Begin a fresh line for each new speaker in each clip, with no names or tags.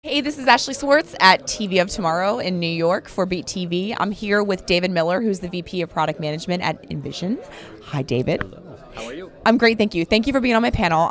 Hey, this is Ashley Swartz at TV of Tomorrow in New York for Beat TV. I'm here with David Miller, who's the VP of Product Management at INVISION. Hi, David.
Hello. How are you?
I'm great, thank you. Thank you for being on my panel.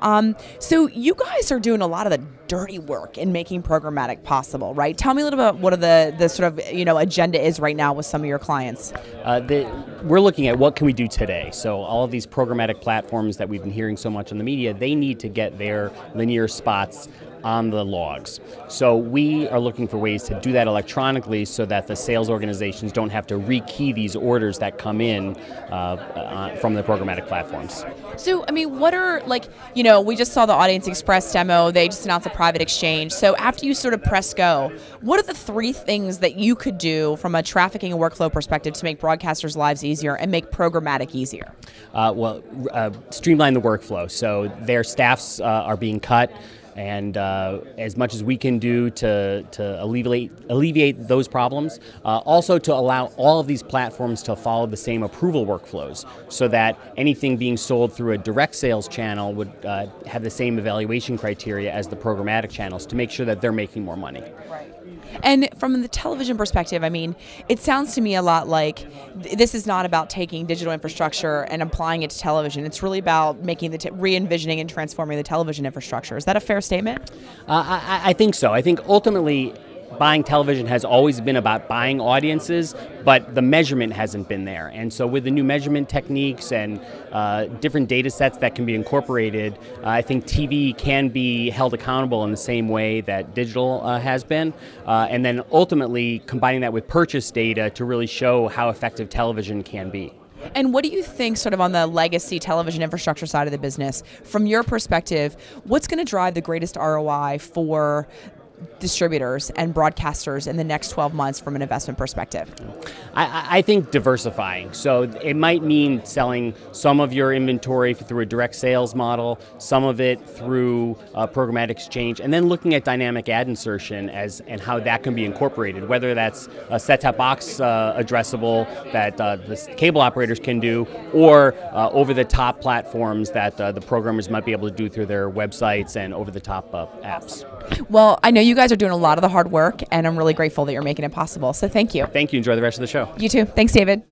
So you guys are doing a lot of the dirty work in making programmatic possible, right? Tell me a little bit about what the sort of agenda is right now with some of your clients.
We're looking at what can we do today. So all of these programmatic platforms that we've been hearing so much in the media, they need to get their linear spots on the logs. So we are looking for ways to do that electronically so that the sales organizations don't have to rekey these orders that come in from the programmatic platforms.
So, I mean, what are, we just saw the Audience Express demo, they just announced a private exchange. So after you sort of press go, what are the three things that you could do from a trafficking and workflow perspective to make broadcasters' lives easier and make programmatic easier?
Streamline the workflow. So their staffs are being cut. And as much as we can do to alleviate those problems, also to allow all of these platforms to follow the same approval workflows so that anything being sold through a direct sales channel would have the same evaluation criteria as the programmatic channels to make sure that they're making more money.
Right. And from the television perspective, I mean, it sounds to me a lot like this is not about taking digital infrastructure and applying it to television. It's really about making re-envisioning and transforming the television infrastructure. Is that a fair statement?
I think so. I think ultimately buying television has always been about buying audiences, but the measurement hasn't been there. And so with the new measurement techniques and different data sets that can be incorporated, I think TV can be held accountable in the same way that digital has been. And then ultimately combining that with purchase data to really show how effective television can be.
And what do you think sort of on the legacy television infrastructure side of the business, from your perspective, what's going to drive the greatest ROI for distributors and broadcasters in the next 12 months from an investment perspective?
I think diversifying. So it might mean selling some of your inventory through a direct sales model, some of it through programmatic exchange, and then looking at dynamic ad insertion and how that can be incorporated, whether that's a set-top box addressable that the cable operators can do, or over-the-top platforms that the programmers might be able to do through their websites and over-the-top apps.
Well, I know you guys are doing a lot of the hard work, and I'm really grateful that you're making it possible. So thank you.
Thank you. Enjoy the rest of the show.
You too. Thanks, David.